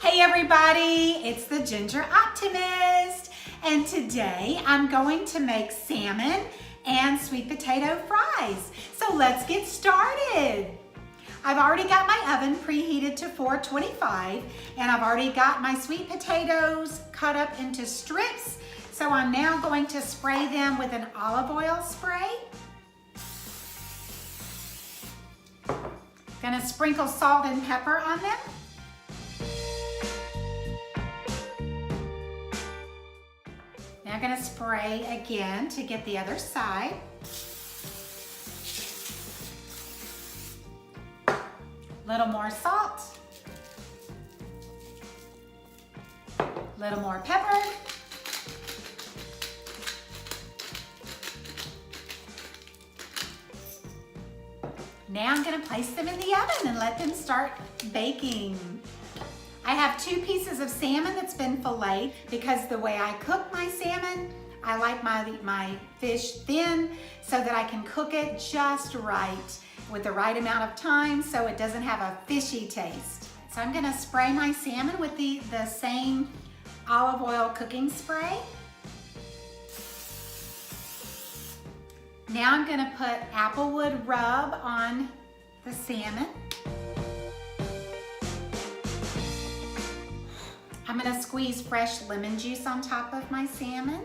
Hey everybody, it's the Ginger Optimist, and today I'm going to make salmon and sweet potato fries. So let's get started. I've already got my oven preheated to 425, and I've already got my sweet potatoes cut up into strips. So I'm now going to spray them with an olive oil spray. Gonna sprinkle salt and pepper on them. Now I'm gonna spray again to get the other side. Little more salt. Little more pepper. Now I'm gonna place them in the oven and let them start baking. I have 2 pieces of salmon that's been filleted because the way I cook my salmon, I like my fish thin so that I can cook it just right with the right amount of time so it doesn't have a fishy taste. So I'm gonna spray my salmon with the same olive oil cooking spray. Now I'm gonna put Applewood Rub on the salmon. I'm gonna squeeze fresh lemon juice on top of my salmon.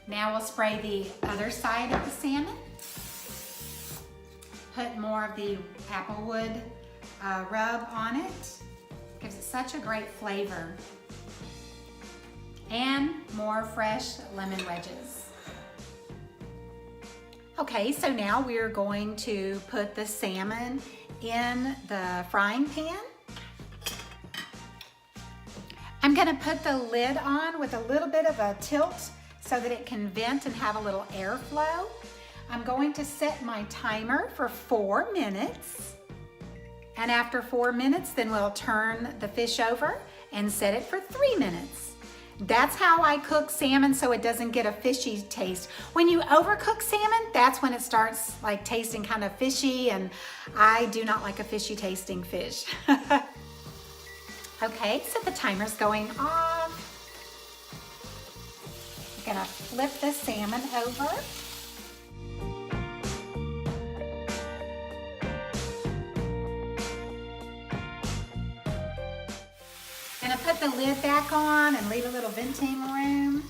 Now we'll spray the other side of the salmon. Put more of the Applewood Rub on it. Gives it such a great flavor. And more fresh lemon wedges. Okay, so now we're going to put the salmon in the frying pan. I'm gonna put the lid on with a little bit of a tilt so that it can vent and have a little airflow. I'm going to set my timer for 4 minutes. And after 4 minutes, then we'll turn the fish over and set it for 3 minutes. That's how I cook salmon so it doesn't get a fishy taste. When you overcook salmon, that's when it starts like tasting kind of fishy, and I do not like a fishy tasting fish. Okay, so the timer's going off. I'm gonna flip the salmon over. Gonna put the lid back on and leave a little venting room.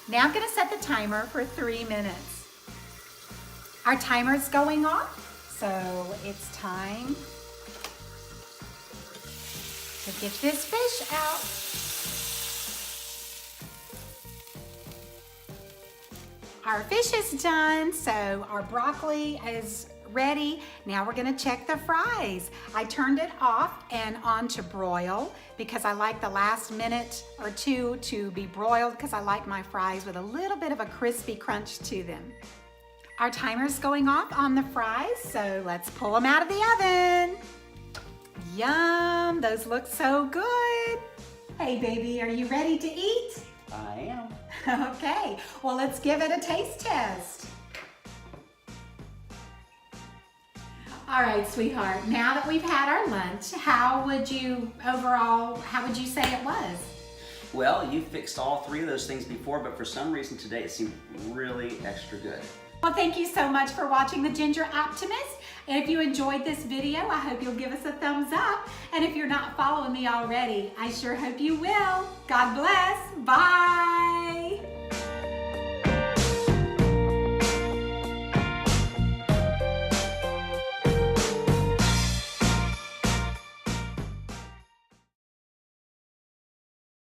Now I'm gonna set the timer for 3 minutes. Our timer's going off, so it's time to get this fish out. Our fish is done, so our broccoli is ready. Now we're gonna check the fries. I turned it off and on to broil because I like the last minute or 2 to be broiled because I like my fries with a little bit of a crispy crunch to them. Our timer's going off on the fries, so let's pull them out of the oven. Yum, those look so good. Hey baby, are you ready to eat? I am. Okay, well let's give it a taste test. All right, sweetheart, now that we've had our lunch, how would you say it was? Well, you fixed all 3 of those things before, but for some reason today it seemed really extra good. Well, thank you so much for watching the Ginger Optimist. And if you enjoyed this video, I hope you'll give us a thumbs up. And if you're not following me already, I sure hope you will. God bless. Bye.